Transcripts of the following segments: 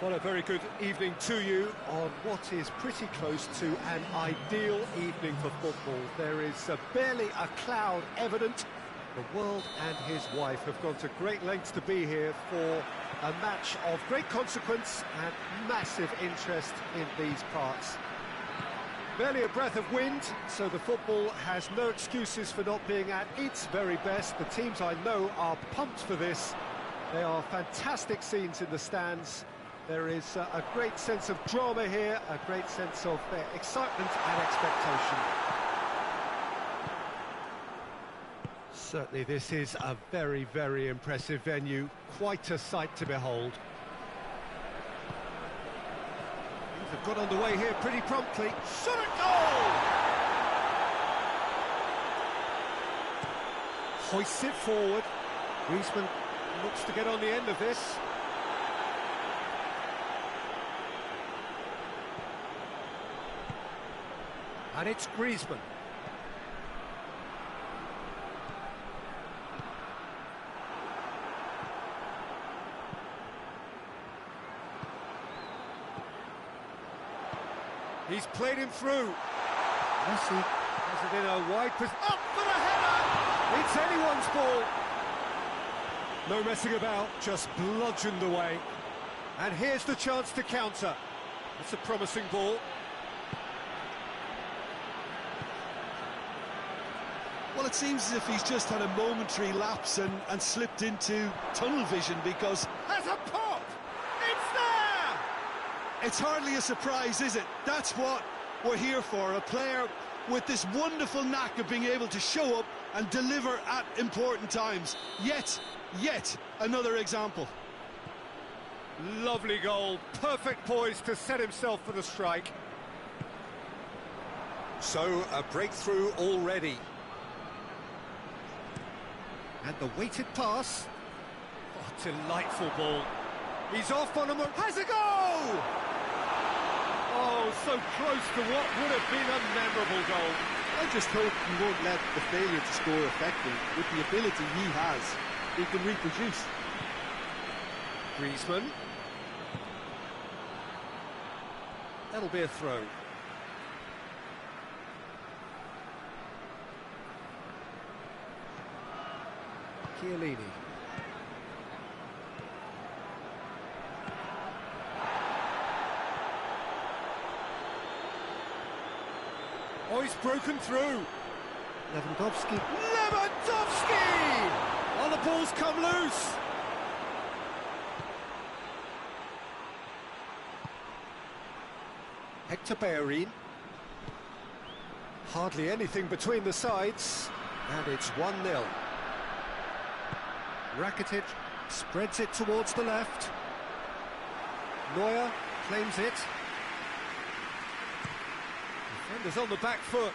Well, a very good evening to you on what is pretty close to an ideal evening for football. There is barely a cloud evident. The world and his wife have gone to great lengths to be here for a match of great consequence and massive interest in these parts. Barely a breath of wind, so the football has no excuses for not being at its very best. The teams I know are pumped for this. They are fantastic scenes in the stands. There is a great sense of drama here, a great sense of excitement and expectation. Certainly this is a very, very impressive venue, quite a sight to behold. Things have got underway here pretty promptly. Shot at goal! Hoists it forward. Griezmann looks to get on the end of this. And it's Griezmann. He's played him through. Messi has it in a wide position. Up for the header! It's anyone's ball. No messing about, just bludgeoned away. And here's the chance to counter. That's a promising ball. Well, it seems as if he's just had a momentary lapse and slipped into tunnel vision because... Has a pop! It's there! It's hardly a surprise, is it? That's what we're here for, a player with this wonderful knack of being able to show up and deliver at important times. Yet another example. Lovely goal, perfect poise to set himself for the strike. So, a breakthrough already. And the weighted pass. Oh, delightful ball. He's off on a... Has a goal! Oh, so close to what would have been a memorable goal. I just hope he won't let the failure to score affect him. With the ability he has, he can reproduce. Griezmann. That'll be a throw. Chiellini. Oh, he's broken through. Lewandowski. Lewandowski! Oh, the ball's come loose. Hector Bellerin. Hardly anything between the sides. And it's 1-0. Rakitic spreads it towards the left. Neuer claims it. Defenders on the back foot.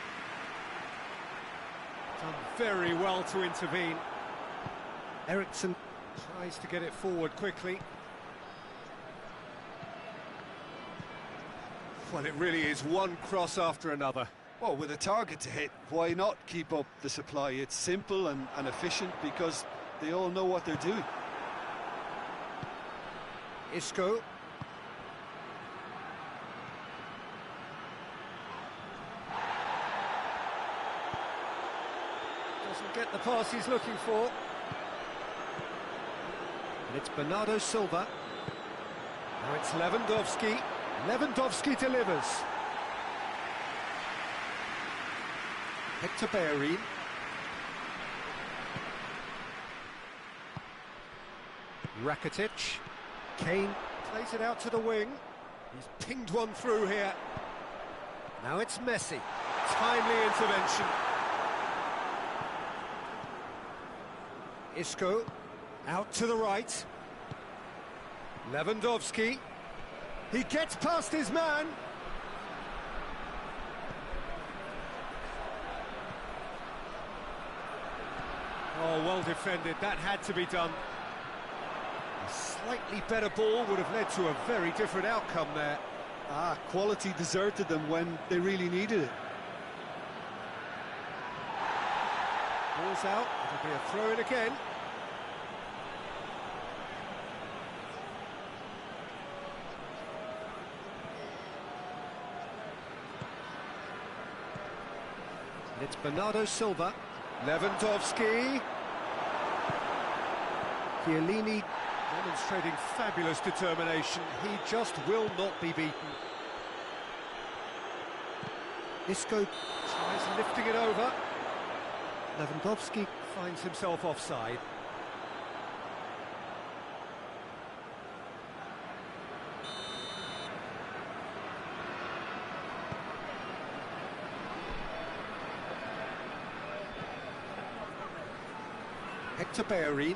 Done very well to intervene. Eriksson tries to get it forward quickly. Well, it really is one cross after another. Well, with a target to hit, why not keep up the supply? It's simple and efficient because they all know what they're doing. Isco. Doesn't get the pass he's looking for. And it's Bernardo Silva. Now it's Lewandowski. Lewandowski delivers. Hector Bellerin. Rakitic. Kane plays it out to the wing. He's pinged one through here. Now it's Messi. Timely intervention. Isco out to the right. Lewandowski. He gets past his man. Oh, well defended. That had to be done. A slightly better ball would have led to a very different outcome there. Quality deserted them when they really needed it. Ball's out. It'll be a throw-in again. It's Bernardo Silva. Lewandowski. Chiellini demonstrating fabulous determination. He just will not be beaten. Isco tries lifting it over. Lewandowski finds himself offside. Hector Bellerin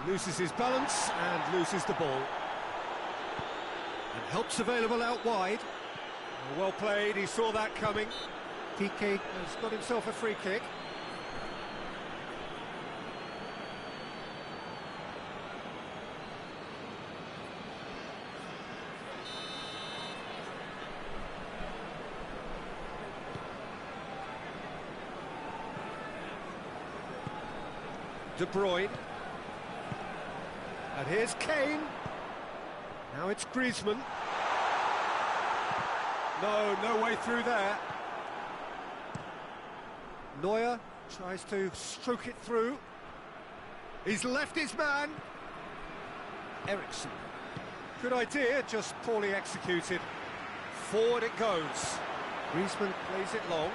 loses his balance and loses the ball. And help's available out wide. Well played, he saw that coming. Piqué has got himself a free kick. De Bruyne. And here's Kane. Now it's Griezmann. No way through there. Neuer tries to stroke it through. He's left his man. Eriksen. Good idea, just poorly executed. Forward it goes. Griezmann plays it long.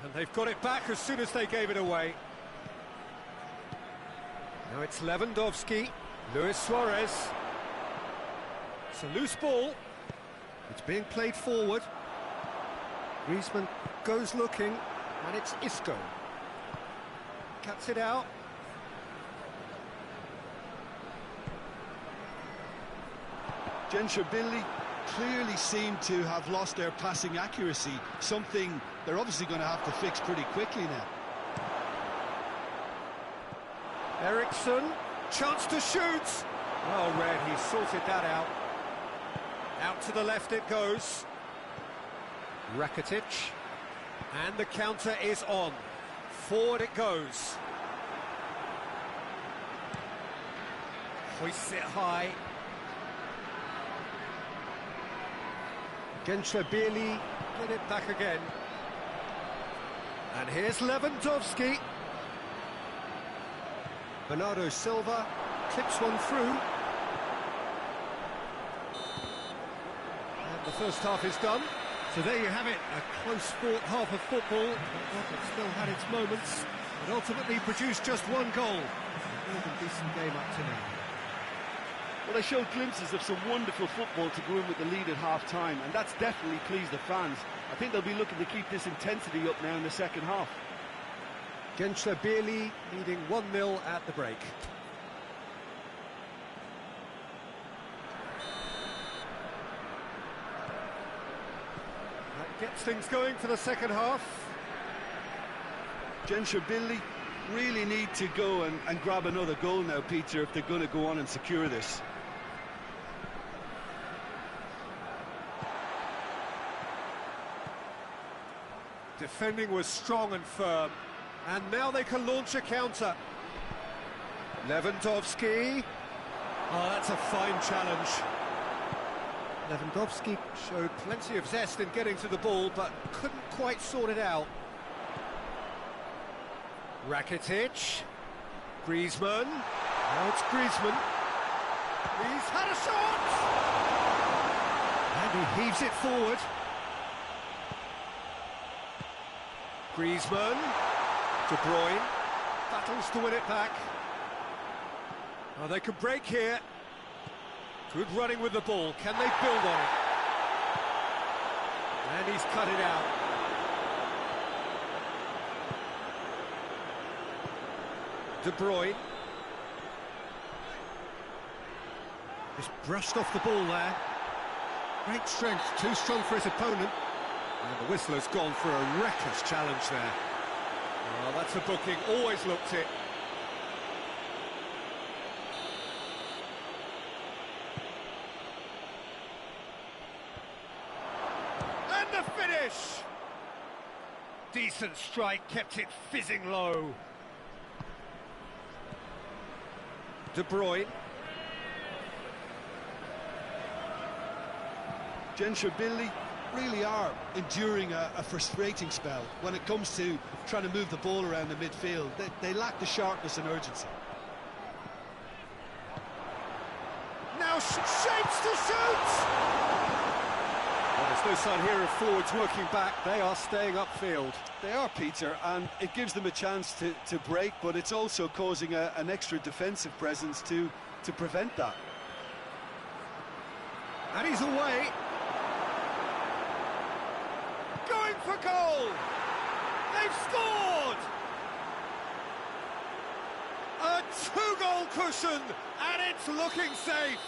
And they've got it back as soon as they gave it away. Now it's Lewandowski, Luis Suarez. It's a loose ball. It's being played forward. Griezmann goes looking, and it's Isco. Cuts it out. Billy clearly seem to have lost their passing accuracy, something they're obviously going to have to fix pretty quickly now. Eriksen, chance to shoot. Well read, he sorted that out. Out to the left it goes. Rakitic. And the counter is on. Forward it goes. Hoists it high. Billy get it back again. And here's Lewandowski. Bernardo Silva clips one through. And the first half is done. So there you have it, a close-fought half of football. But it still had its moments, but ultimately produced just one goal. A more than decent game up to now. Well, they showed glimpses of some wonderful football to go in with the lead at half-time, and that's definitely pleased the fans. I think they'll be looking to keep this intensity up now in the second half. Billy leading 1-0 at the break. That gets things going for the second half. Billy really need to go and grab another goal now, Peter, if they're going to go on and secure this. Defending was strong and firm, and now they can launch a counter. Lewandowski. Oh, that's a fine challenge. Lewandowski showed plenty of zest in getting to the ball, but couldn't quite sort it out. Rakitic. Griezmann. Now it's Griezmann. He's had a shot! And he heaves it forward. Griezmann. De Bruyne. Battles to win it back. Oh, they could break here. Good running with the ball. Can they build on it? And he's cut it out. De Bruyne. Just brushed off the ball there. Great strength, too strong for his opponent. And the whistler's gone for a reckless challenge there. Oh, that's a booking, always looked it. And the finish! Decent strike, kept it fizzing low. De Bruyne. Genscherbilly really are enduring a frustrating spell when it comes to trying to move the ball around the midfield. They lack the sharpness and urgency. Now shapes to shoot! Well, there's no sign here of forwards working back. They are staying upfield. They are, Peter, and it gives them a chance to break, but it's also causing an extra defensive presence to prevent that. And he's away. Going for goal! They've scored! A two-goal cushion, and it's looking safe.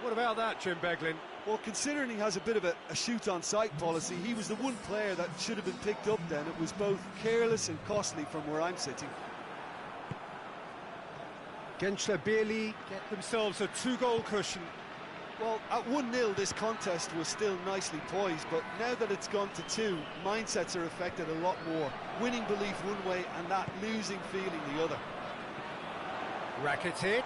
What about that, Jim Beglin? Well, considering he has a bit of a shoot-on-sight policy, he was the one player that should have been picked up then. It was both careless and costly from where I'm sitting. Genscherbilly get themselves a two-goal cushion. Well, at 1-0, this contest was still nicely poised, but now that it's gone to 2, mindsets are affected a lot more. Winning belief one way and that losing feeling the other. Rakitic.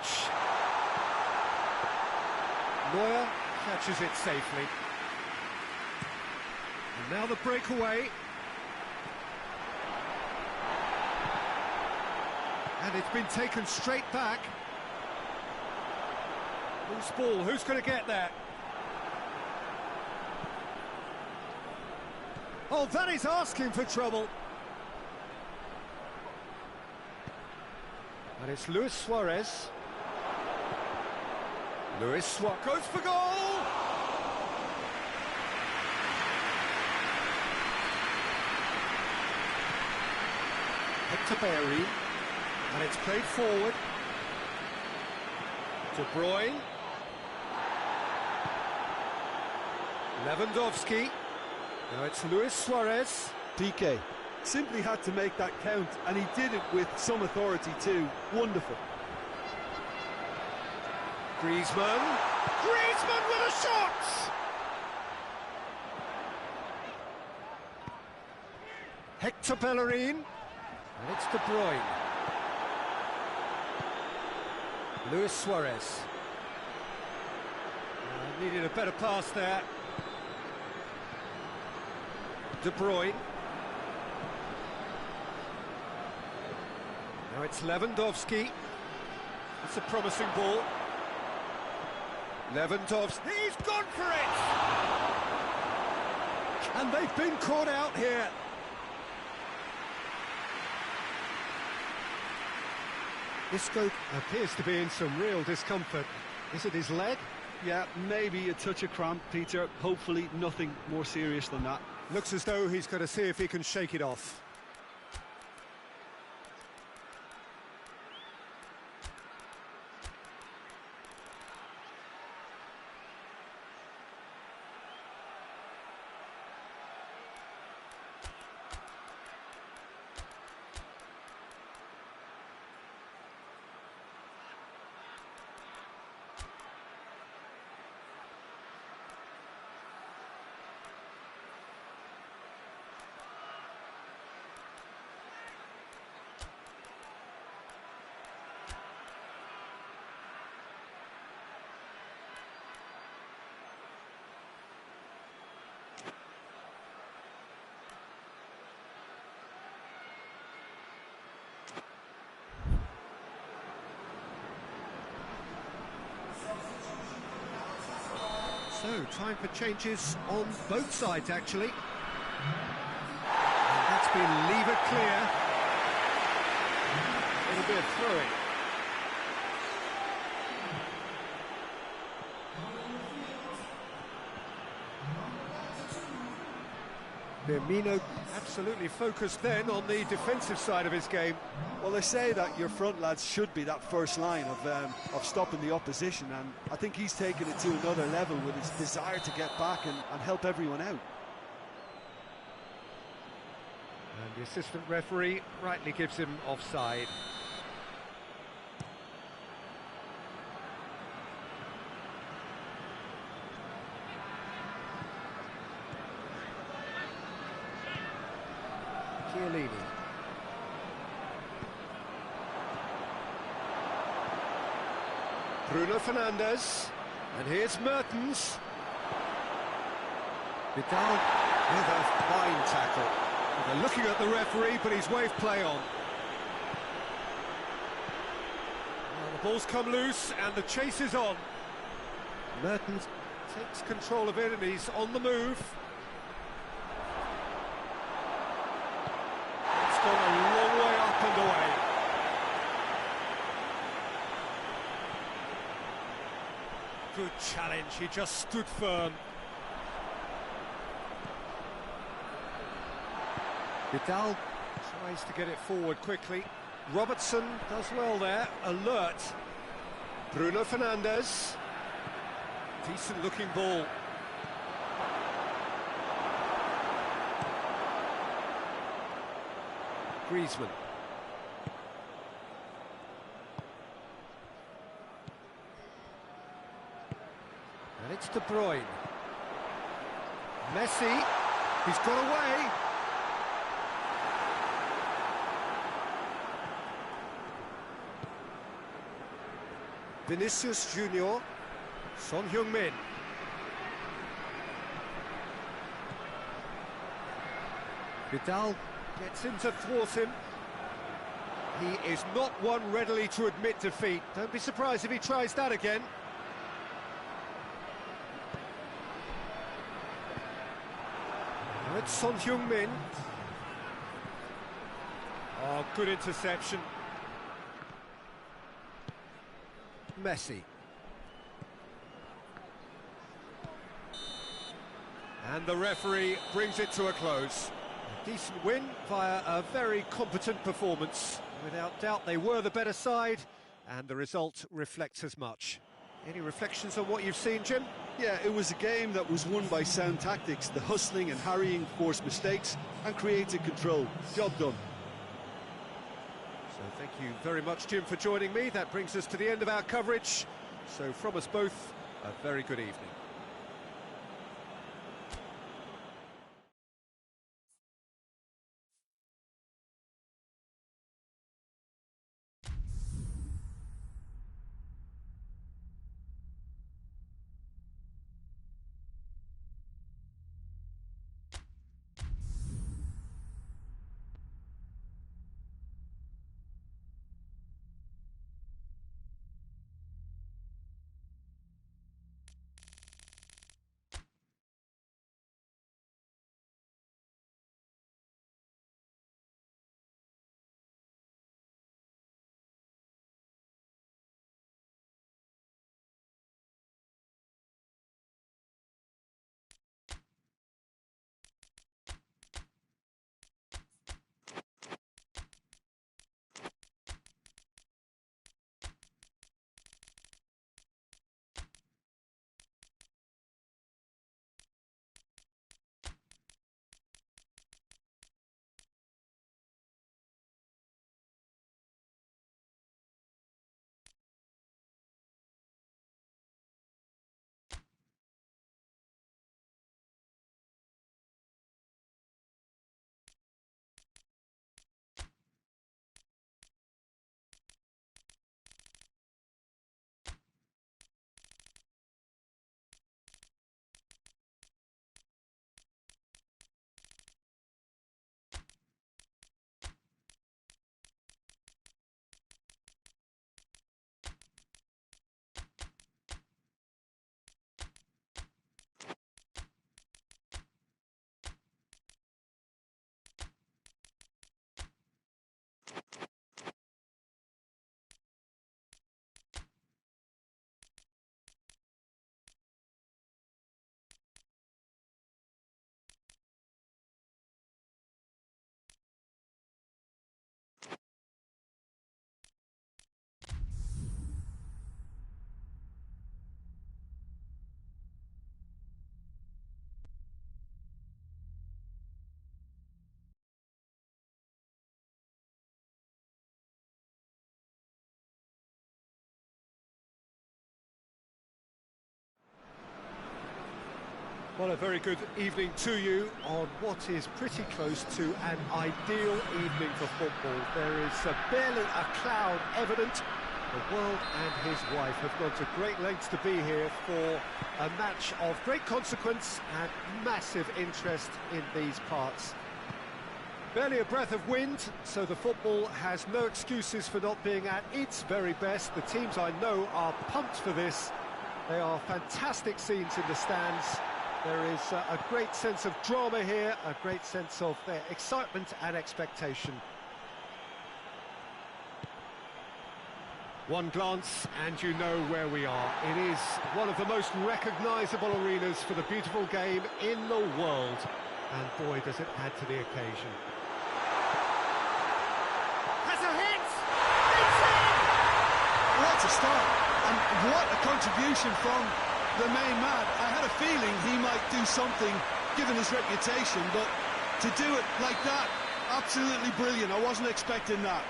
Neuer catches it safely. And now the breakaway. And it's been taken straight back. Loose ball, who's going to get there? Oh, that is asking for trouble. And it's Luis Suarez. Luis Suarez goes for goal! Hector Bellerin. And it's played forward. De Bruyne. Lewandowski. Now it's Luis Suarez. PK simply had to make that count, and he did it with some authority too. Wonderful. Griezmann. Griezmann with a shot! Hector Bellerin. And it's De Bruyne. Luis Suarez. Needed a better pass there. De Bruyne. Now it's Lewandowski. It's a promising ball. Lewandowski. He's gone for it! And they've been caught out here. Isco appears to be in some real discomfort. Is it his leg? Yeah, maybe a touch of cramp, Peter. Hopefully nothing more serious than that. Looks as though he's going to see if he can shake it off. So, time for changes on both sides, actually. And that's been lever clear. It'll be a throw-in. Firmino absolutely focused then on the defensive side of his game. Well, they say that your front lads should be that first line of stopping the opposition, and I think he's taken it to another level with his desire to get back and help everyone out. And the assistant referee rightly gives him offside. Chiellini. Bruno Fernandes, and here's Mertens. Vidal with a fine tackle. They're looking at the referee, but he's waved play on. Well, the ball's come loose, and the chase is on. Mertens takes control of it, and he's on the move. It's gone a long way up and away. Good challenge, he just stood firm. Vidal tries to get it forward quickly. Robertson does well there, alert. Bruno Fernandes. Decent looking ball. Griezmann. And it's De Bruyne. Messi, he's got away. Vinicius Junior, Son Heung-min. Vidal gets in to thwart him. He is not one readily to admit defeat. Don't be surprised if he tries that again. Now it's Son Heung-min. Oh, good interception. Messi. And the referee brings it to a close. A decent win via a very competent performance. Without doubt, they were the better side, and the result reflects as much. Any reflections on what you've seen, Jim? Yeah, it was a game that was won by sound tactics. The hustling and harrying forced mistakes and created control. Job done. So thank you very much, Jim, for joining me. That brings us to the end of our coverage. So from us both, a very good evening. Well, a very good evening to you on what is pretty close to an ideal evening for football. There is barely a cloud evident, The world and his wife have gone to great lengths to be here for a match of great consequence and massive interest in these parts. Barely a breath of wind, so the football has no excuses for not being at its very best. The teams I know are pumped for this. They are fantastic scenes in the stands. There is a great sense of drama here, a great sense of excitement and expectation. One glance and you know where we are. It is one of the most recognisable arenas for the beautiful game in the world. And boy, does it add to the occasion. Has a hit! It's in! What a start! And what a contribution from the main man. I had a feeling he might do something, given his reputation, but to do it like that, absolutely brilliant. I wasn't expecting that.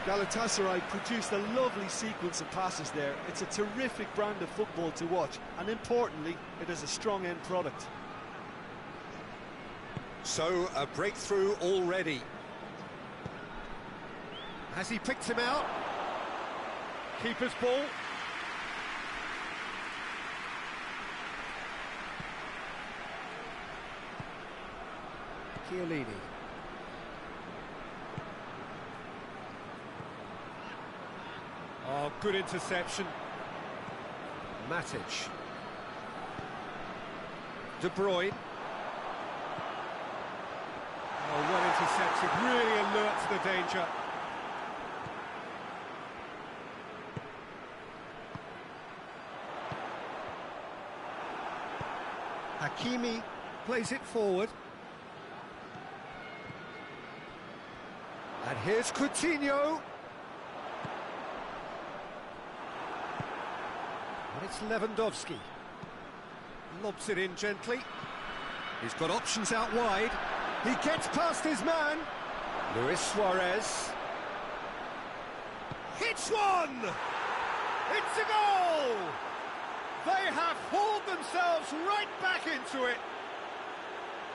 Galatasaray produced a lovely sequence of passes there. It's a terrific brand of football to watch, and importantly, it is a strong end product. So, a breakthrough already. Has he picked him out? Keeper's ball. Chiellini. Oh, good interception. Matic. De Bruyne. Oh, well intercepted, really alert to the danger. Hakimi plays it forward. And here's Coutinho. And it's Lewandowski. Lobs it in gently. He's got options out wide. He gets past his man. Luis Suarez. Hits one! It's a goal! They have hauled themselves right back into it.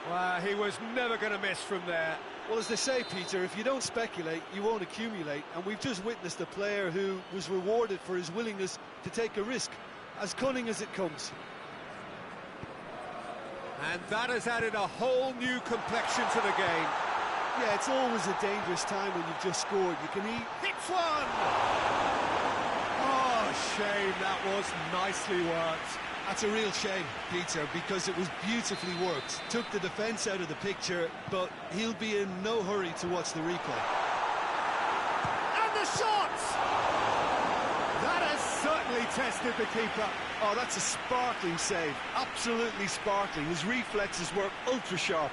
Well, he was never going to miss from there. Well, as they say, Peter, if you don't speculate, you won't accumulate. And we've just witnessed a player who was rewarded for his willingness to take a risk, as cunning as it comes. And that has added a whole new complexion to the game. Yeah, it's always a dangerous time when you've just scored. You can hits one! Oh, shame, that was nicely worked. That's a real shame, Peter, because it was beautifully worked. Took the defence out of the picture, but he'll be in no hurry to watch the replay. And the shot! That has certainly tested the keeper. Oh, that's a sparkling save. Absolutely sparkling. His reflexes were ultra sharp.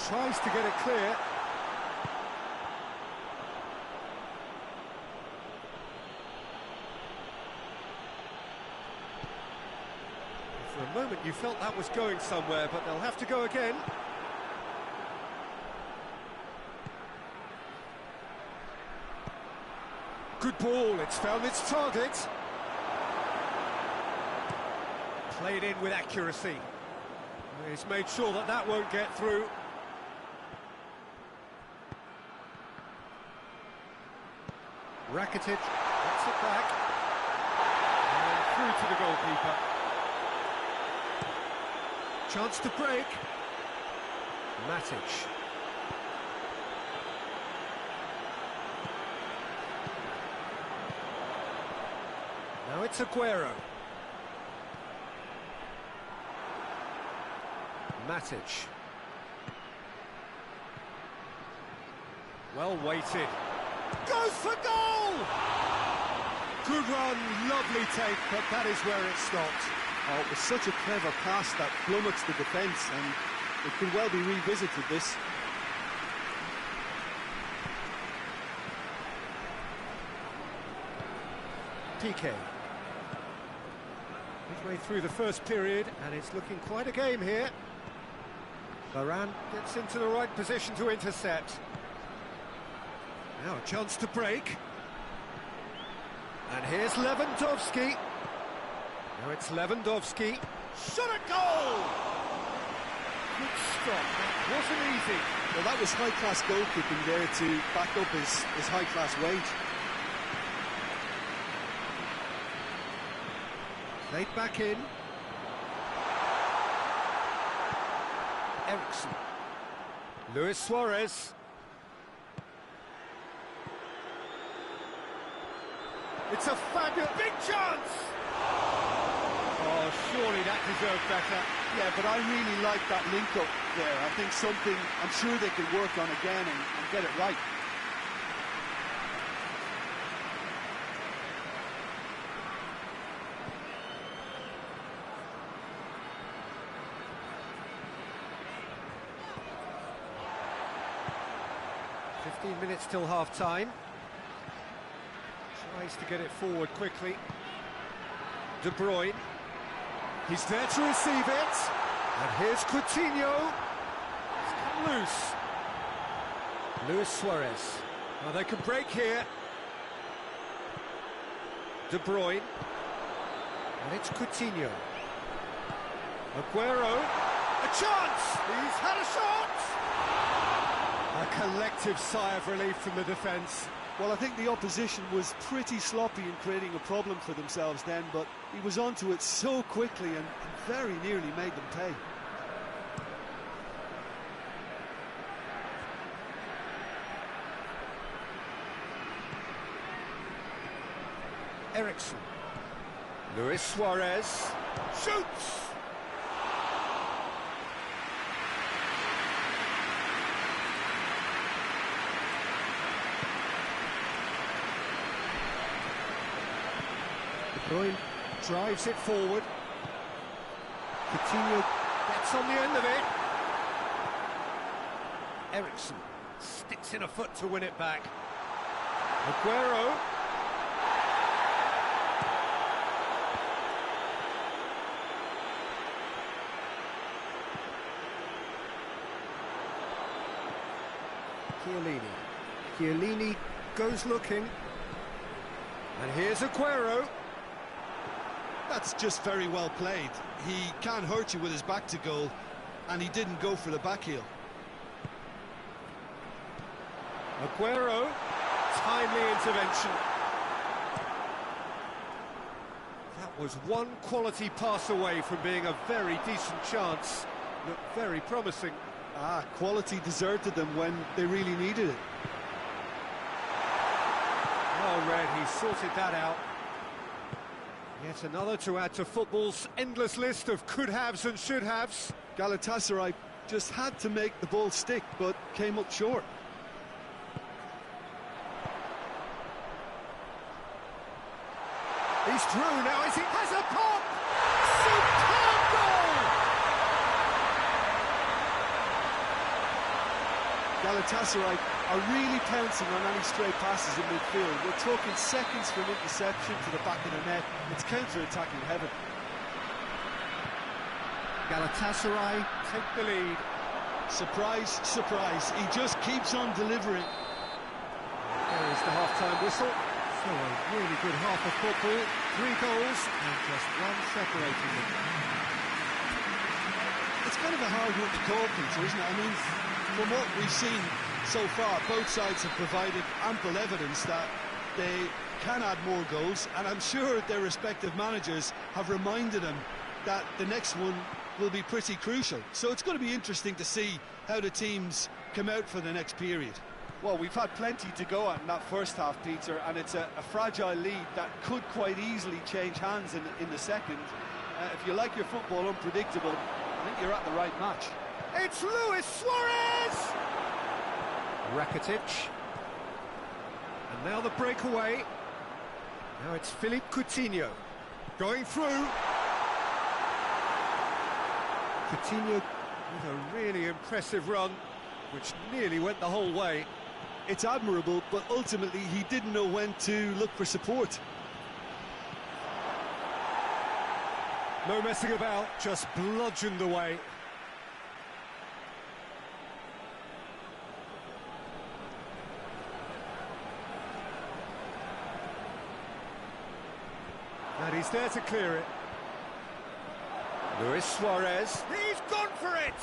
Tries to get it clear. For a moment you felt that was going somewhere, but they'll have to go again. Good ball, it's found its target. Played in with accuracy. He's made sure that that won't get through. Rakitic gets it back. And through to the goalkeeper. Chance to break. Matic. Now it's Aguero. Matic. Well weighted. Goes for goal! Good run, lovely take, but that is where it stopped. Oh, it was such a clever pass that flummoxed the defence, and it could well be revisited, this. PK. Midway through the first period, and it's looking quite a game here. Varane gets into the right position to intercept. Now a chance to break. And here's Lewandowski. Now it's Lewandowski. Shot at goal! Good stop. That wasn't easy. Well, that was high-class goalkeeping there to back up his high-class wage. Played back in. Ericsson. Luis Suarez. It's a fabulous big chance! Oh, surely that deserved better. Yeah, but I really like that link-up there. I think something I'm sure they could work on again and get it right. Minutes till half-time. Tries to get it forward quickly. De Bruyne. He's there to receive it. And here's Coutinho. It's come loose. Luis Suarez. Now they can break here. De Bruyne. And it's Coutinho. Aguero. A chance! He's had a shot! A collective sigh of relief from the defence. Well, I think the opposition was pretty sloppy in creating a problem for themselves then, but he was onto it so quickly and very nearly made them pay. Ericsson. Luis Suarez. Shoots! De Bruyne drives it forward. Coutinho gets on the end of it. Ericsson sticks in a foot to win it back. Aguero. Chiellini goes looking. And here's Aguero. That's just very well played. He can't hurt you with his back to goal, and he didn't go for the back heel. Aguero, timely intervention. That was one quality pass away from being a very decent chance. Looked very promising. Quality deserted them when they really needed it. Well read, he sorted that out. Yet another to add to football's endless list of could-haves and should-haves. Galatasaray just had to make the ball stick, but came up short. He's through now, he has a pop! Superb goal! Galatasaray are really pouncing on any stray passes in midfield. We're talking seconds from interception to the back of the net. It's counter-attacking heaven. Galatasaray take the lead. Surprise, surprise. He just keeps on delivering. There is the half-time whistle. So a really good half of football. 3 goals and just one separating them. It's kind of a hard one to call, Peter, isn't it? I mean, from what we've seen so far, both sides have provided ample evidence that they can add more goals, and I'm sure their respective managers have reminded them that the next one will be pretty crucial. So it's going to be interesting to see how the teams come out for the next period. Well, we've had plenty to go at in that first half, Peter, and it's a fragile lead that could quite easily change hands in the second. If you like your football unpredictable, I think you're at the right match. It's Luis Suarez! Rakitic. And now the breakaway. Now it's Philippe Coutinho. Going through. Coutinho with a really impressive run, which nearly went the whole way. It's admirable, but ultimately he didn't know when to look for support. No messing about, just bludgeoned away. And he's there to clear it. Luis Suarez. He's gone for it!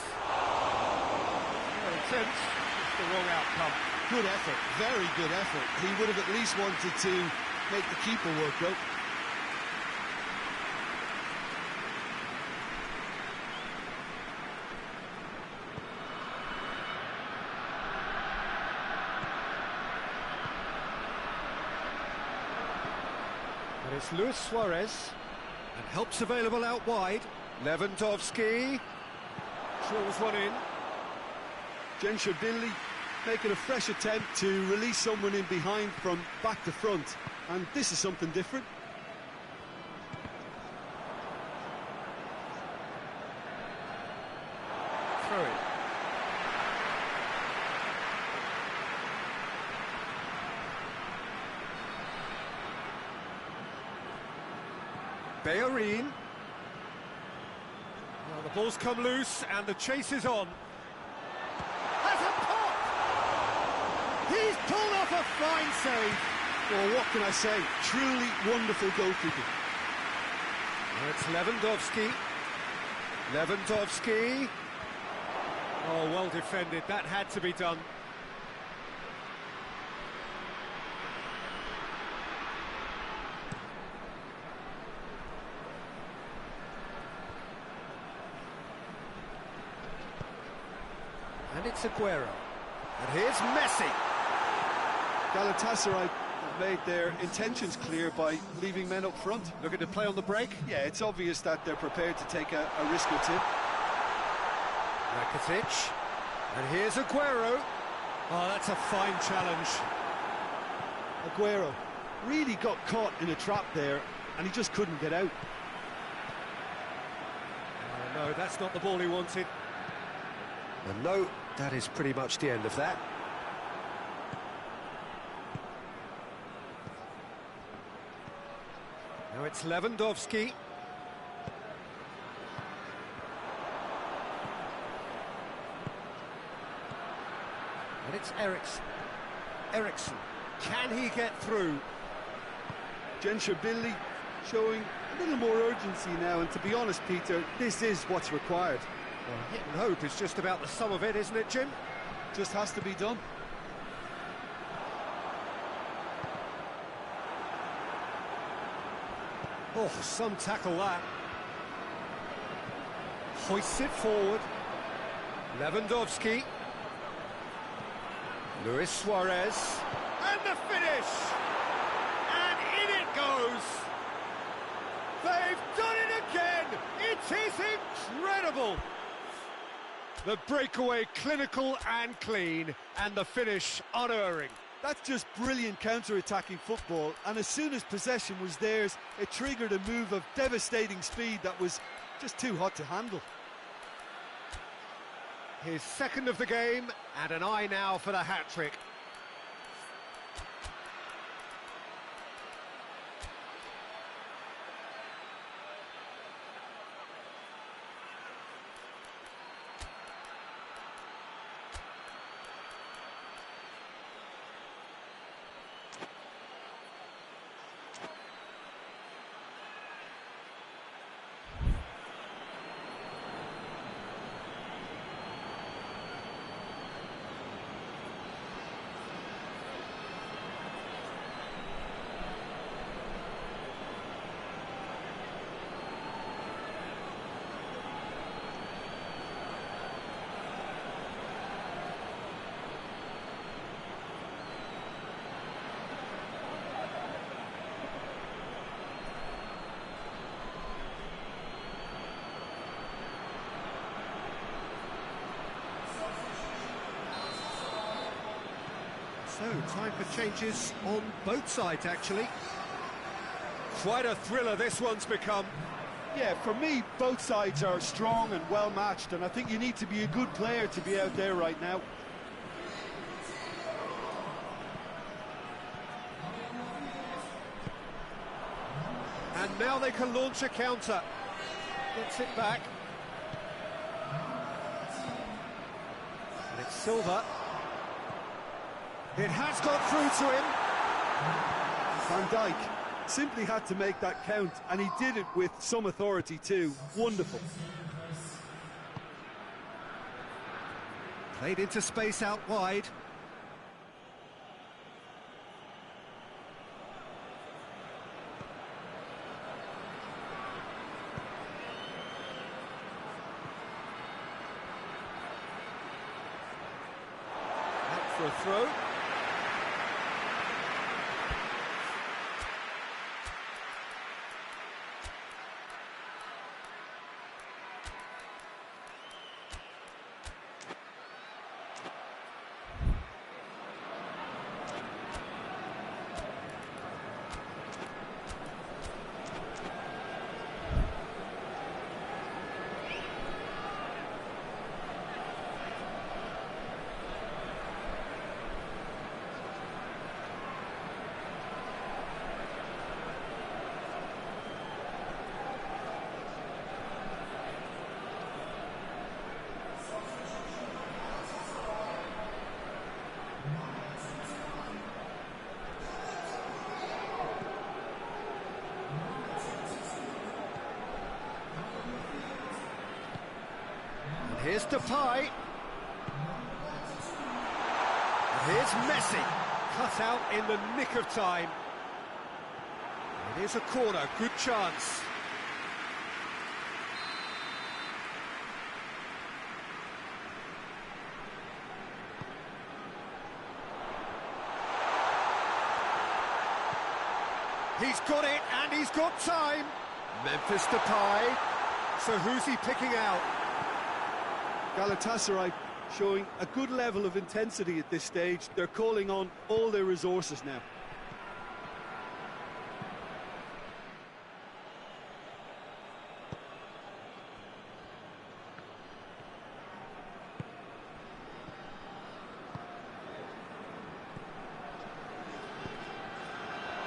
Well, sense, it's the wrong outcome. Good effort, very good effort. He would have at least wanted to make the keeper work, though. And it's Luis Suarez, and help's available out wide. Lewandowski drills one in. Billy making a fresh attempt to release someone in behind from back to front, and this is something different. Throw it. Bellerin. Well, the ball's come loose and the chase is on. Has a pop! He's pulled off a fine save. Well, what can I say? Truly wonderful goalkeeping. Now it's Lewandowski. Lewandowski. Oh, well defended. That had to be done. And it's Aguero. And here's Messi. Galatasaray have made their intentions clear by leaving men up front. Looking to play on the break. Yeah, it's obvious that they're prepared to take a risk or two. Rakitic. And here's Aguero. Oh, that's a fine challenge. Aguero really got caught in a trap there, and he just couldn't get out. Oh, no, that's not the ball he wanted. And no, that is pretty much the end of that. Now it's Lewandowski. And it's Eriksson. Can he get through? Billy showing a little more urgency now, and to be honest, Peter, this is what's required. Well, hit and hope is just about the sum of it, isn't it, Jim? Just has to be done. Oh, some tackle that. Hoists it forward. Lewandowski. Luis Suarez. And the finish! And in it goes! They've done it again! It is incredible! The breakaway clinical and clean, and the finish unerring. That's just brilliant counter-attacking football, and as soon as possession was theirs, it triggered a move of devastating speed that was just too hot to handle. His second of the game, and an eye now for the hat-trick. So, time for changes on both sides, actually. Quite a thriller this one's become. Yeah, for me, both sides are strong and well-matched, and I think you need to be a good player to be out there right now. And now they can launch a counter. Gets it back. And it's Silva. It has got through to him. Van Dijk simply had to make that count, and he did it with some authority too. Wonderful. Played into space out wide. Out for a throw. Here's Depay. And here's Messi. Cut out in the nick of time. It is a corner, good chance. He's got it, and he's got time. Memphis Depay. So who's he picking out? Galatasaray showing a good level of intensity at this stage. They're calling on all their resources now.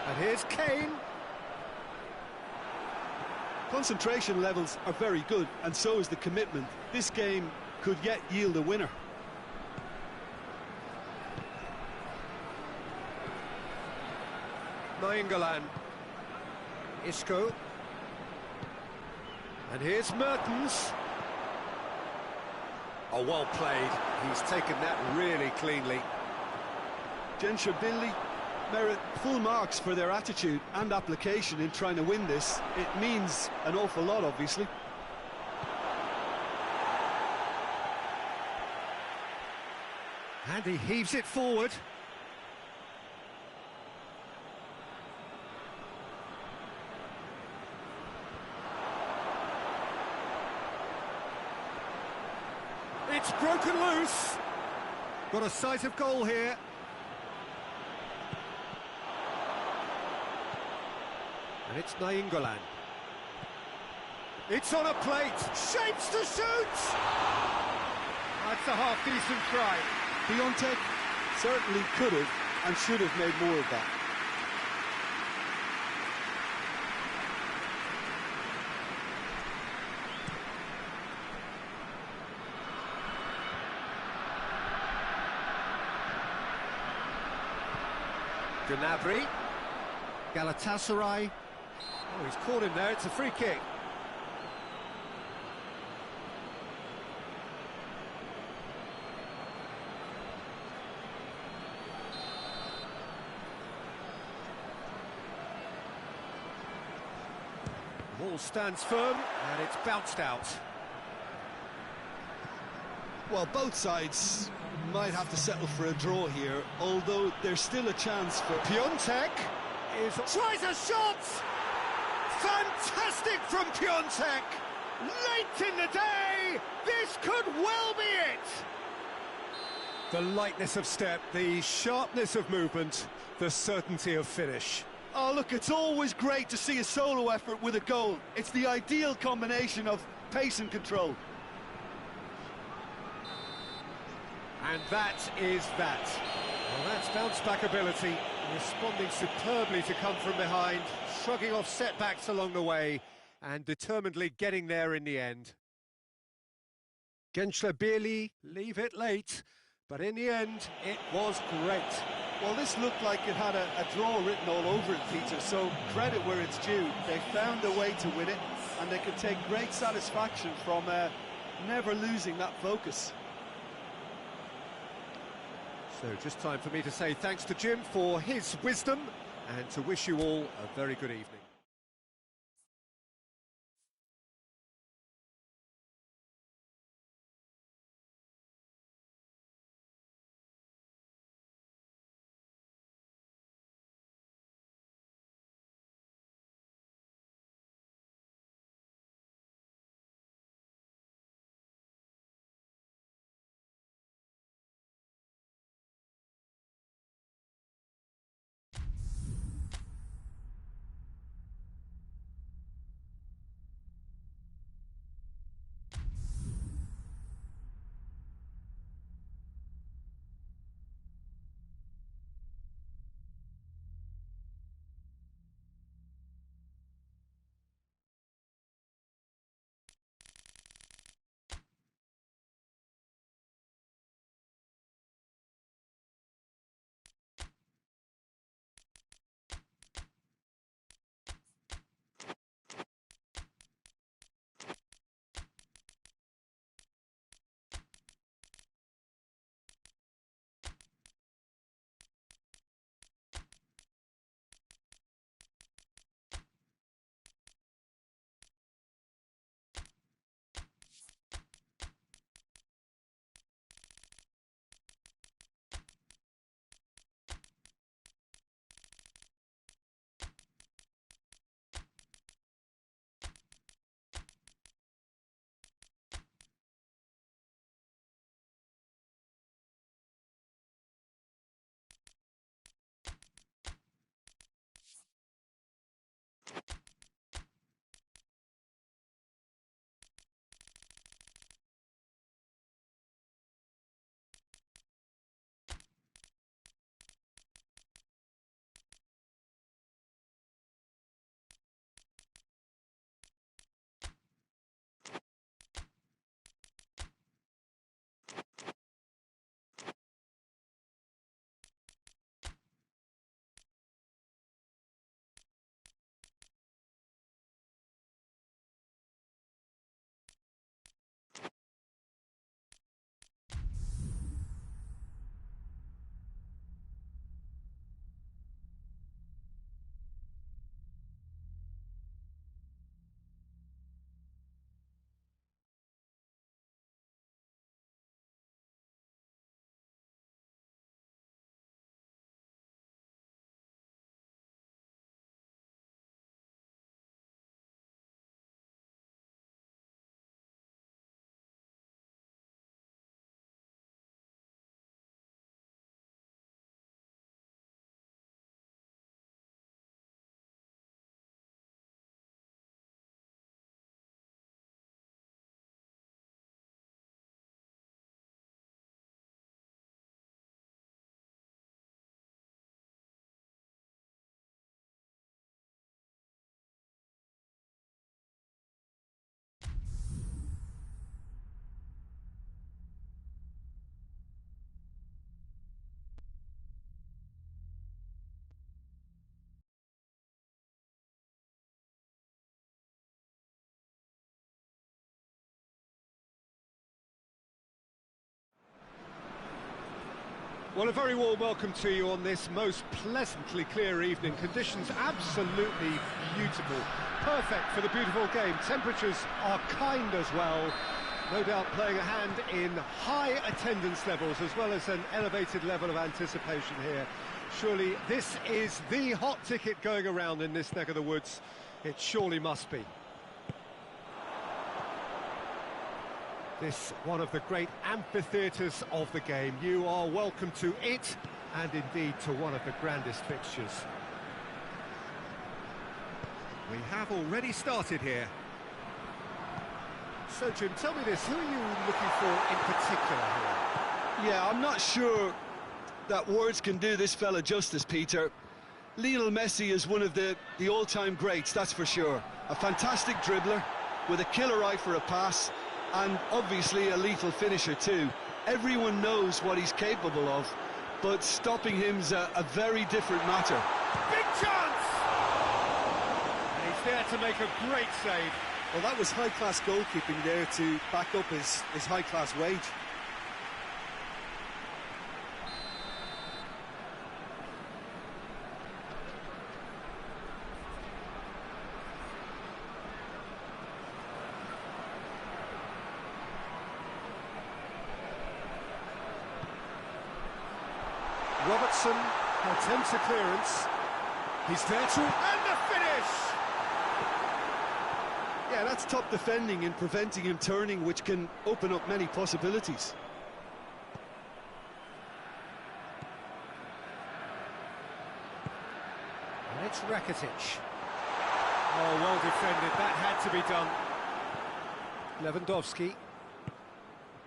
And here's Kane. Concentration levels are very good, and so is the commitment. This game could yet yield a winner. Nainggolan. Isco. And here's Mertens. Oh, well played. He's taken that really cleanly. Genshabili merit full marks for their attitude and application in trying to win this. It means an awful lot, obviously. And he heaves it forward. It's broken loose. Got a sight of goal here. And it's Nainggolan. It's on a plate. Shapes to shoot. That's a half-decent try. Piontek certainly could have and should have made more of that. Gnabry. Galatasaray. Oh, he's caught him there. It's a free kick. Ball stands firm, and it's bounced out. Well, both sides might have to settle for a draw here, although there's still a chance for... Piontek tries a shot! Fantastic from Piontek! Late in the day, this could well be it! The lightness of step, the sharpness of movement, the certainty of finish. Oh, look, it's always great to see a solo effort with a goal. It's the ideal combination of pace and control. And that is that. Well, that's bounce-back ability, responding superbly to come from behind, shrugging off setbacks along the way, and determinedly getting there in the end. Genshabili leave it late, but in the end, it was great. Well, this looked like it had a draw written all over it, Peter, so credit where it's due. They found a way to win it, and they could take great satisfaction from never losing that focus. So just time for me to say thanks to Jim for his wisdom and to wish you all a very good evening. Well, a very warm welcome to you on this most pleasantly clear evening. Conditions absolutely beautiful. Perfect for the beautiful game. Temperatures are kind as well. No doubt playing a hand in high attendance levels as well as an elevated level of anticipation here. Surely this is the hot ticket going around in this neck of the woods. It surely must be. This one of the great amphitheatres of the game. You are welcome to it, and indeed to one of the grandest fixtures. We have already started here. So, Jim, tell me this, who are you looking for in particular here? Yeah, I'm not sure that words can do this fella justice, Peter. Lionel Messi is one of the all-time greats, that's for sure. A fantastic dribbler, with a killer eye for a pass, and obviously a lethal finisher too. Everyone knows what he's capable of, but stopping him's a very different matter. Big chance! And he's there to make a great save. Well, that was high-class goalkeeping there to back up his high-class wage. Robertson attempts a clearance. He's there to... and the finish! Yeah, that's top defending and preventing him turning, which can open up many possibilities. And it's Rakitic. Oh, well defended. That had to be done. Lewandowski.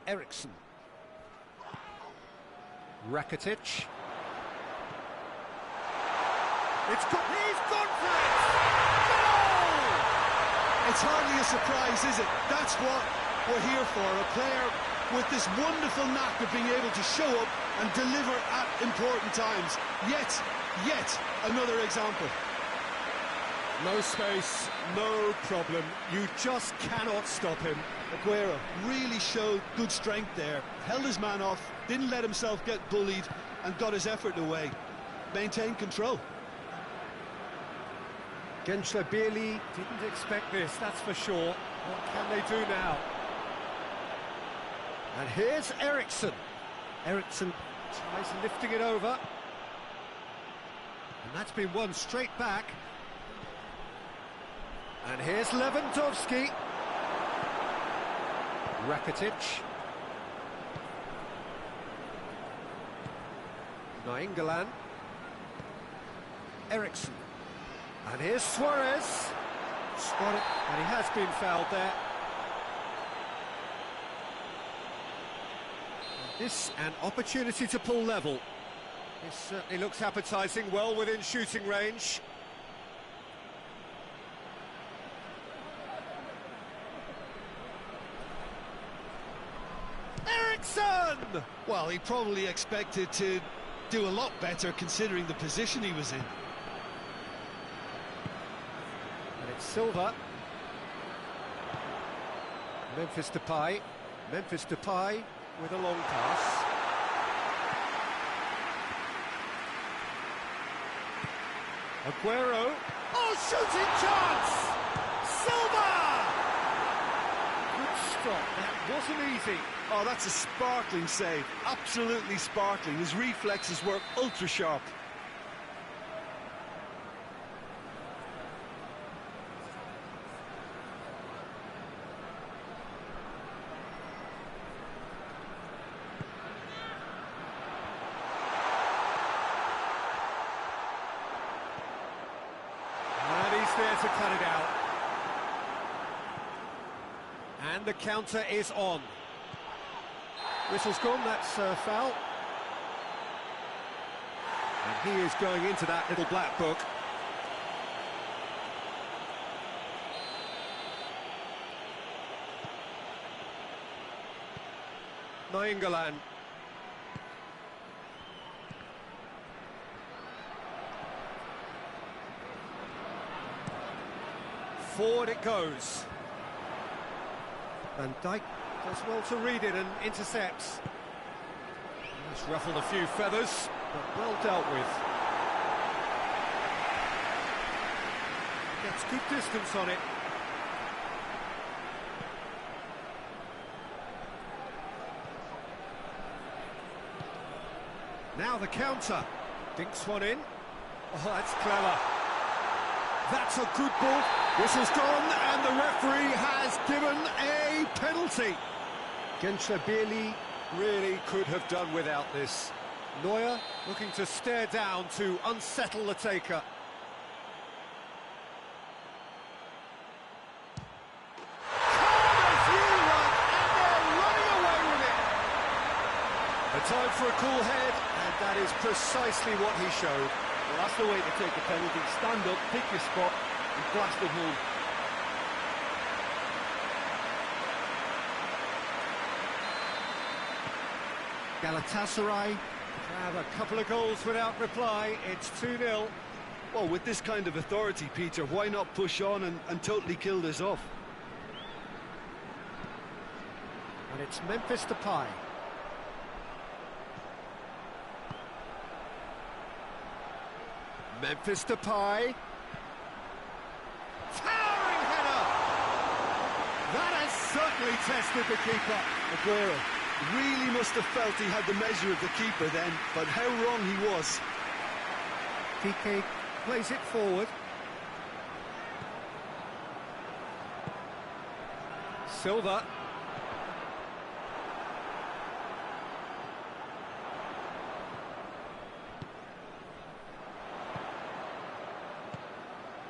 Eriksson. Rakitic. He's gone for it! Goal! It's hardly a surprise, is it? That's what we're here for. A player with this wonderful knack of being able to show up and deliver at important times. Yet another example. No space, no problem. You just cannot stop him. Aguero really showed good strength there. Held his man off, didn't let himself get bullied, and got his effort away. Maintained control. Birli didn't expect this, that's for sure. What can they do now? And here's Eriksson. Eriksson tries lifting it over. And that's been won straight back. And here's Lewandowski. Rakitic. Nainggolan. Eriksson. And here's Suarez. Spot it, and he has been fouled there. This an opportunity to pull level. This certainly looks appetising, well within shooting range. Eriksson! Well, he probably expected to do a lot better considering the position he was in. And it's Silva. Memphis Depay with a long pass. Aguero. Oh, shooting chance! Silva! Good stop, that wasn't easy. Oh, that's a sparkling save. Absolutely sparkling. His reflexes were ultra sharp. There to cut it out. And the counter is on. Whistle's gone, that's foul. And he is going into that little black book. Nainggolan. Forward it goes. Van Dijk does well to read it and intercepts. It's ruffled a few feathers, but well dealt with. Gets good distance on it. Now the counter. Dinks one in. Oh, that's clever. That's a good ball. Whistle's gone, and the referee has given a penalty. Birli really could have done without this. Neuer looking to stare down to unsettle the taker. Corner view right, and they're running away with it. A time for a cool head, and that is precisely what he showed. Well, that's the way to take a penalty. Stand up, pick your spot, and blast it home. Galatasaray have a couple of goals without reply. It's 2-0. Well, with this kind of authority, Peter, why not push on and totally kill this off? And it's Memphis Depay. Memphis Depay. Towering header! That has certainly tested the keeper. Aguero Really must have felt he had the measure of the keeper then, but how wrong he was. PK plays it forward. Silva.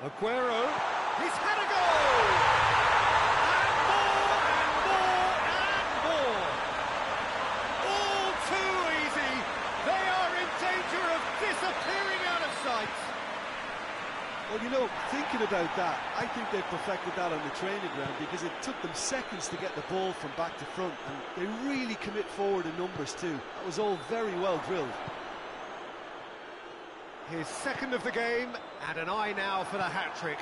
Aguero. He's had a goal! And more, and more. All too easy. They are in danger of disappearing out of sight. Well, you know, thinking about that, I think they perfected that on the training ground because it took them seconds to get the ball from back to front, and they really commit forward in numbers too. That was all very well drilled. His second of the game, and an eye now for the hat-trick.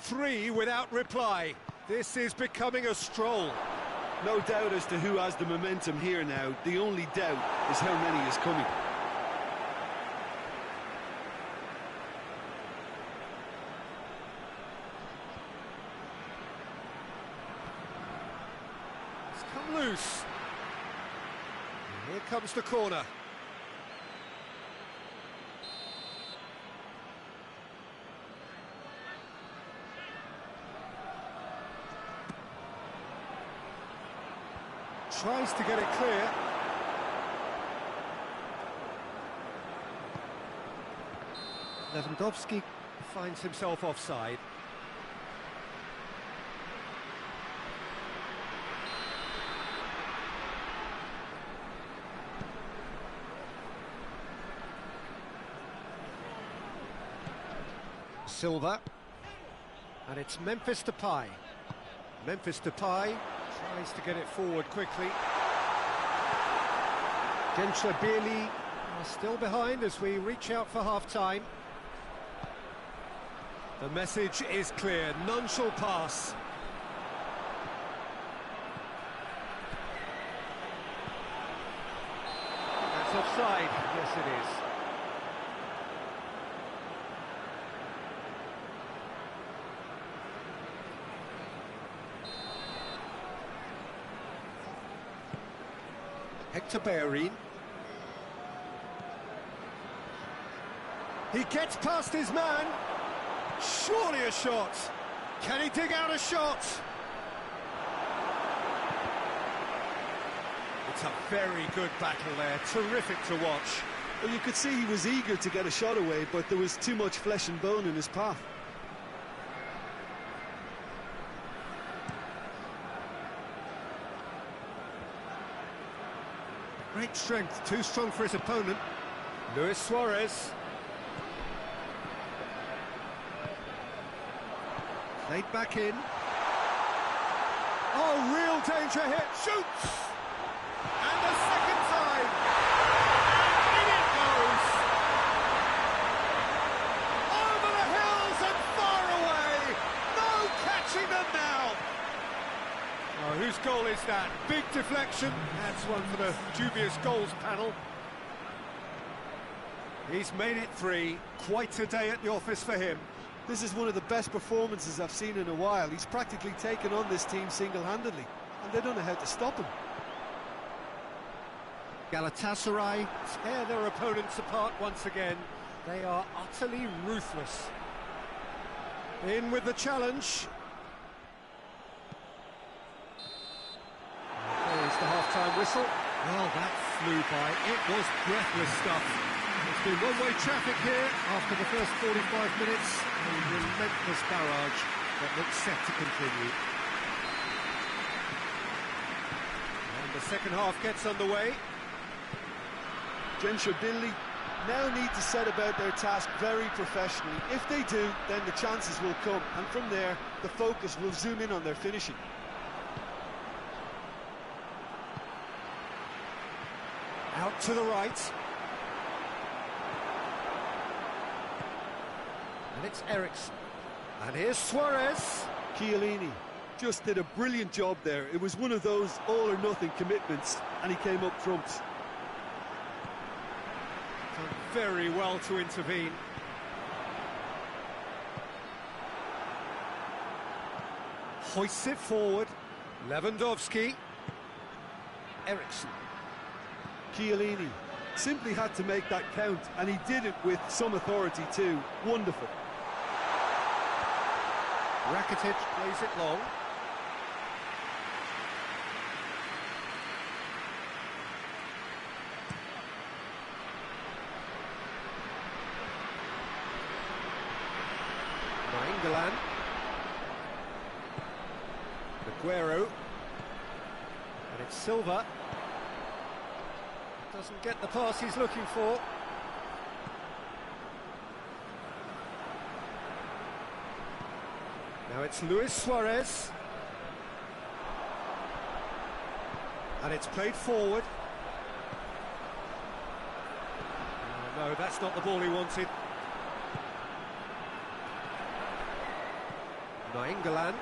3 without reply. This is becoming a stroll. No doubt as to who has the momentum here now. The only doubt is how many is coming. It's come loose. And here comes the corner. Tries to get it clear. Lewandowski finds himself offside. Silva. And it's Memphis Depay. Memphis Depay tries to get it forward quickly. Gensha are still behind as we reach out for half-time. The message is clear, none shall pass. That's offside, yes it is. Hector Bellerin. He gets past his man. Surely a shot. Can he dig out a shot? It's a very good battle there. Terrific to watch. Well, you could see he was eager to get a shot away, but there was too much flesh and bone in his path. Great strength, too strong for his opponent. Luis Suarez. Played back in. Oh, real danger hit. Shoots! And the second time. And in it goes. Over the hills and far away. No catching them now. Oh, whose goal is that? Big deflection. That's one for the dubious goals panel. He's made it 3. Quite a day at the office for him. This is one of the best performances I've seen in a while. He's practically taken on this team single-handedly, and they don't know how to stop him. Galatasaray tear their opponents apart once again. They are utterly ruthless. In with the challenge. There's the half-time whistle. Well, that flew by. It was breathless stuff. It's been one-way traffic here after the first 45 minutes. A relentless barrage that looks set to continue. And the second half gets underway. Gensha now need to set about their task very professionally. If they do, then the chances will come, and from there, the focus will zoom in on their finishing. Out to the right. And it's Eriksen. And here's Suarez. Chiellini just did a brilliant job there. It was one of those all-or-nothing commitments, and he came up trumps. Done very well to intervene. Hoists it forward. Lewandowski. Ericsson. Chiellini simply had to make that count, and he did it with some authority too. Wonderful. Rakitic plays it long. Nainggolan. Aguero. And it's Silva. Doesn't get the pass he's looking for. Now it's Luis Suarez. And it's played forward. Oh, no, that's not the ball he wanted. Nainggolan.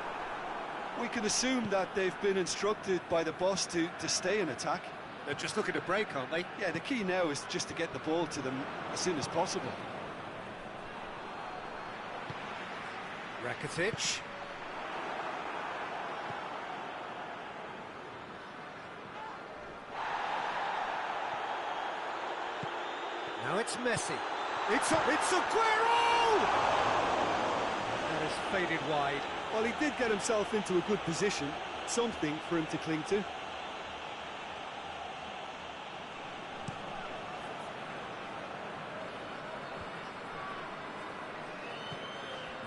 We can assume that they've been instructed by the boss to stay in attack. They're just looking to break, aren't they? Yeah, the key now is just to get the ball to them as soon as possible. Rakitic. Now it's Messi. It's Aguero! That is faded wide. Well, he did get himself into a good position, something for him to cling to.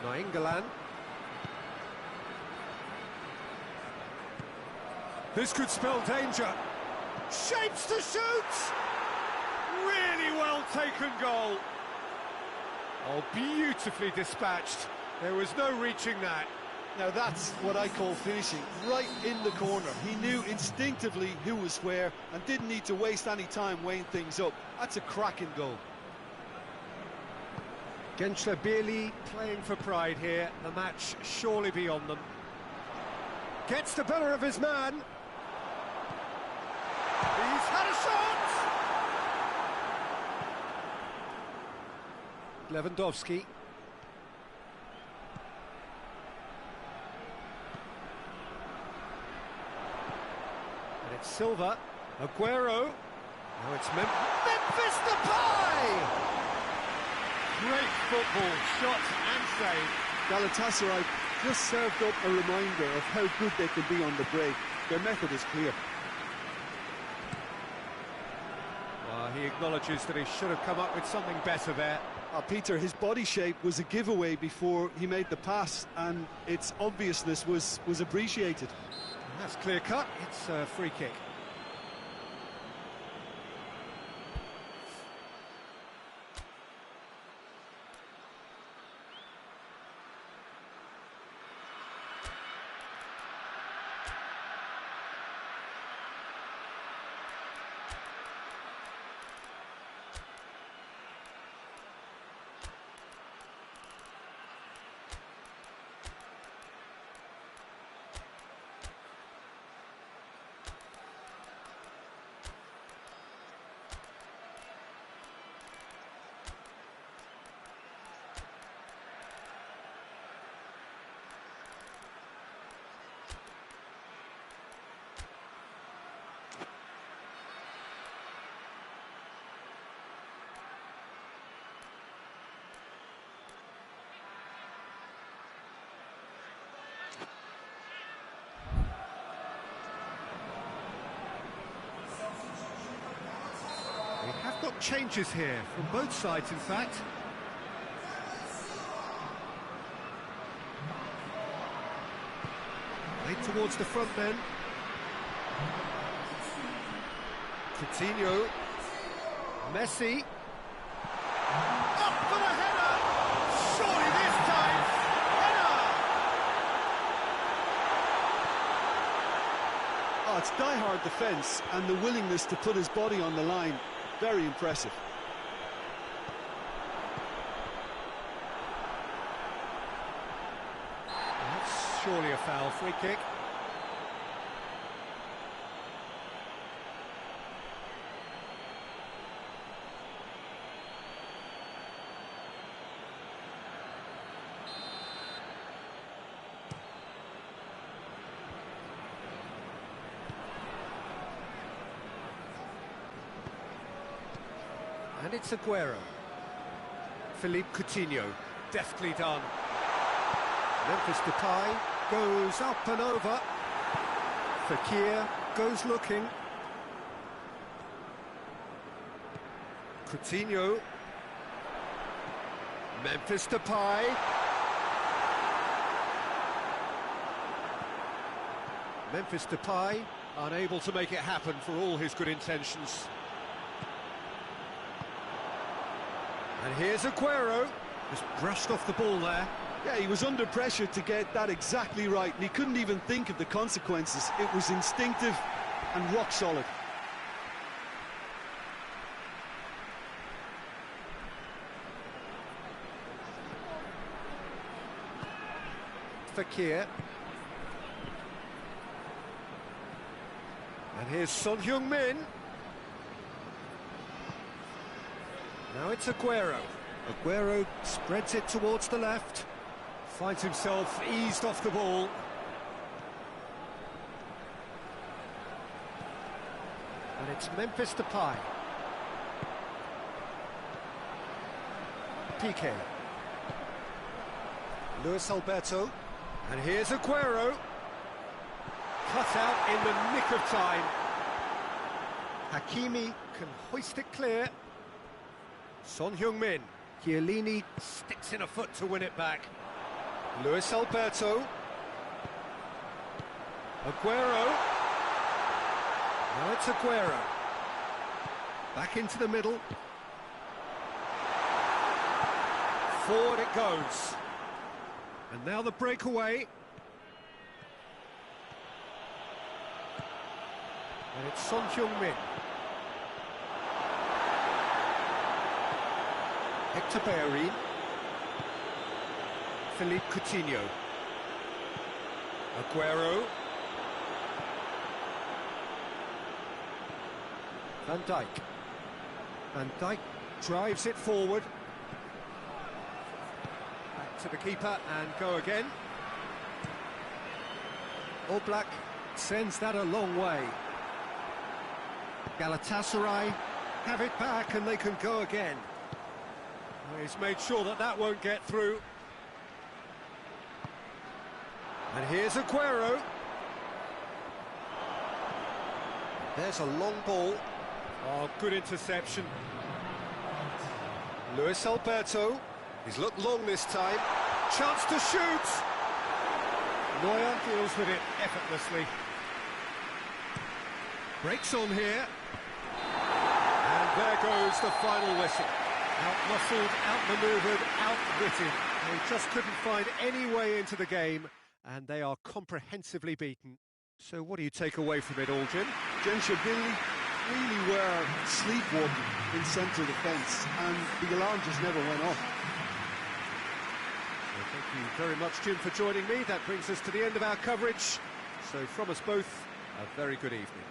Nainggolan. This could spell danger. Shapes to shoot! Really well taken goal. Oh, beautifully dispatched. There was no reaching that. Now that's what I call finishing, right in the corner. He knew instinctively who was where and didn't need to waste any time weighing things up. That's a cracking goal. Gençler Birliği playing for pride here. The match surely beyond them. Gets the better of his man. He's had a shot! Lewandowski. And it's Silva. Aguero. Now it's Memphis Depay! Great football, shot and save. Galatasaray just served up a reminder of how good they can be on the break. Their method is clear. He acknowledges that he should have come up with something better there. Peter, his body shape was a giveaway before he made the pass, and its obviousness was appreciated. That's clear cut, it's a free kick. We have got changes here, from both sides in fact. Played towards the front then. Coutinho. Messi. Up for the header! Surely this time! Header! Oh, it's die-hard defence and the willingness to put his body on the line. Very impressive. That's surely a foul, free kick. And it's Aguero. Philippe Coutinho, deftly done. Memphis Depay goes up and over. Fekir goes looking. Coutinho. Memphis Depay. Memphis Depay unable to make it happen for all his good intentions. And here's Aguero, just brushed off the ball there. Yeah, he was under pressure to get that exactly right, and he couldn't even think of the consequences. It was instinctive and rock solid. Fekir. And here's Son Heung-min. Now it's Aguero. Aguero spreads it towards the left. Finds himself eased off the ball. And it's Memphis Depay. Piqué. Luis Alberto. And here's Aguero. Cut out in the nick of time. Hakimi can hoist it clear. Son Heung-min. Chiellini sticks in a foot to win it back. Luis Alberto. Aguero. Now it's Aguero. Back into the middle. Forward it goes. And now the breakaway. And it's Son Heung-min. Hector Bellerin. Philippe Coutinho. Aguero. Van Dijk. Van Dijk drives it forward. Back to the keeper and go again. Oblak sends that a long way. Galatasaray have it back and they can go again. He's made sure that that won't get through. And here's Aguero. There's a long ball. Oh, good interception. Luis Alberto. He's looked long this time. Chance to shoot. Neuer deals with it effortlessly. Breaks on here. And there goes the final whistle. Out-muscled, out-manoeuvred, out-witted. They just couldn't find any way into the game, and they are comprehensively beaten. So what do you take away from it all, Jim? Genshabilly really were sleepwalking in central defence, and the alarm just never went off. Well, thank you very much, Jim, for joining me. That brings us to the end of our coverage. So from us both, a very good evening.